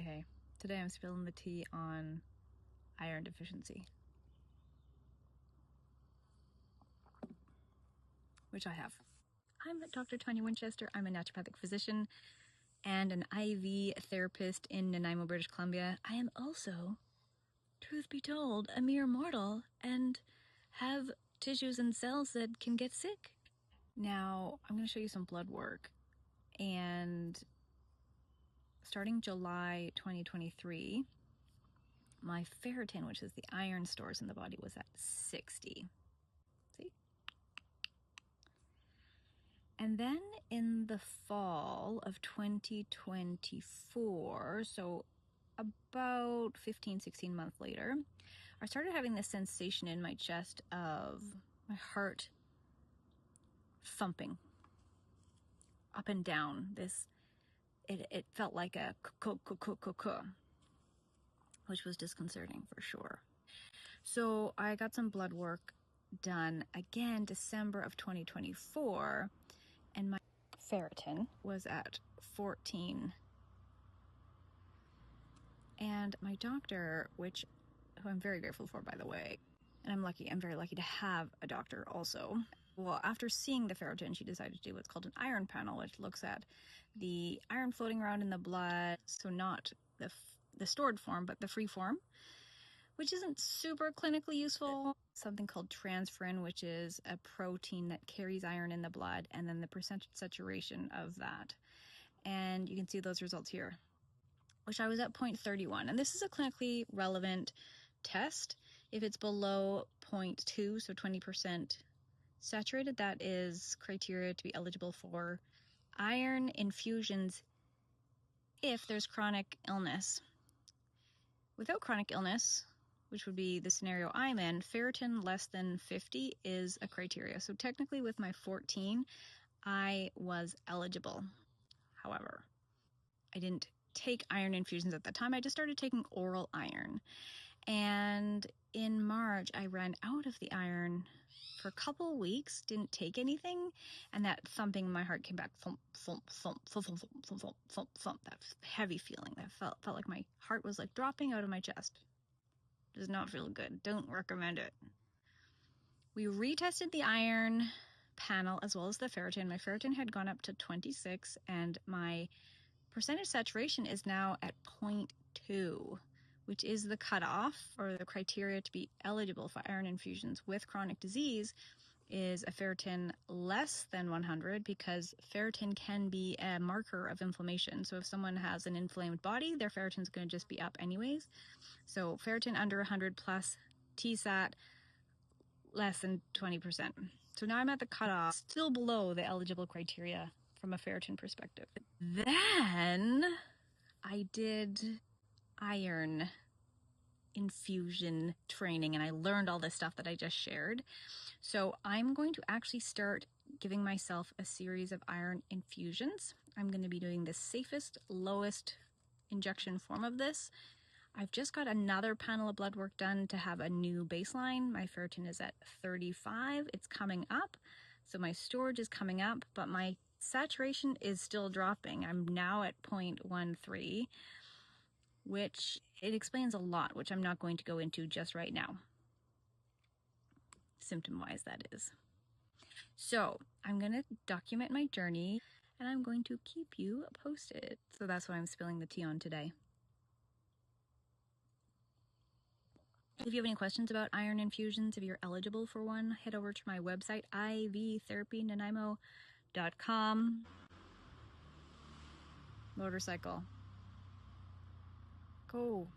Hey. Today I'm spilling the tea on iron deficiency, which I have. I'm Dr. Tanya Winchester. I'm a naturopathic physician and an IV therapist in Nanaimo, British Columbia. I am also, truth be told, a mere mortal and have tissues and cells that can get sick. Now, I'm going to show you some blood work, and starting July 2023, my ferritin, which is the iron stores in the body, was at 60. See? And then in the fall of 2024, so about 16 months later, I started having this sensation in my chest of my heart thumping up and down. It felt like a which was disconcerting for sure. So I got some blood work done again December of 2024, and my ferritin was at 14. And my doctor, who I'm very grateful for, by the way, and I'm very lucky to have a doctor also. Well, after seeing the ferritin, she decided to do what's called an iron panel, which looks at the iron floating around in the blood. So not the stored form, but the free form, which isn't super clinically useful. Something called transferrin, which is a protein that carries iron in the blood, and then the percentage saturation of that. And you can see those results here, which I was at 0.31. And this is a clinically relevant test. If it's below 0.2, so 20% saturated, that is criteria to be eligible for iron infusions if there's chronic illness. Without chronic illness, which would be the scenario I'm in, ferritin less than 50 is a criteria. So technically with my 14, I was eligible. However, I didn't take iron infusions at that time. I just started taking oral iron. And in March, I ran out of the iron for a couple of weeks, didn't take anything, and that thumping in my heart came back, thump, thump, thump, thump, thump, thump, thump, thump, thump, that heavy feeling that felt like my heart was like dropping out of my chest. Does not feel good. Don't recommend it. We retested the iron panel as well as the ferritin. My ferritin had gone up to 26, and my percentage saturation is now at 0.2, which is the cutoff or the criteria to be eligible for iron infusions with chronic disease, is a ferritin less than 100, because ferritin can be a marker of inflammation. So if someone has an inflamed body, their ferritin is going to just be up anyways. So ferritin under 100 plus TSAT less than 20%. So now I'm at the cutoff, still below the eligible criteria from a ferritin perspective. Then I did iron infusion training, and I learned all this stuff that I just shared. So I'm going to actually start giving myself a series of iron infusions. I'm going to be doing the safest, lowest injection form of this. I've just got another panel of blood work done to have a new baseline. My ferritin is at 35. It's coming up. So my storage is coming up, but my saturation is still dropping. I'm now at 0.13, which it explains a lot, which I'm not going to go into just right now. Symptom-wise, that is. So I'm going to document my journey, and I'm going to keep you posted. So that's what I'm spilling the tea on today. If you have any questions about iron infusions, if you're eligible for one, head over to my website, ivtherapynanaimo.com. Motorcycle. Go.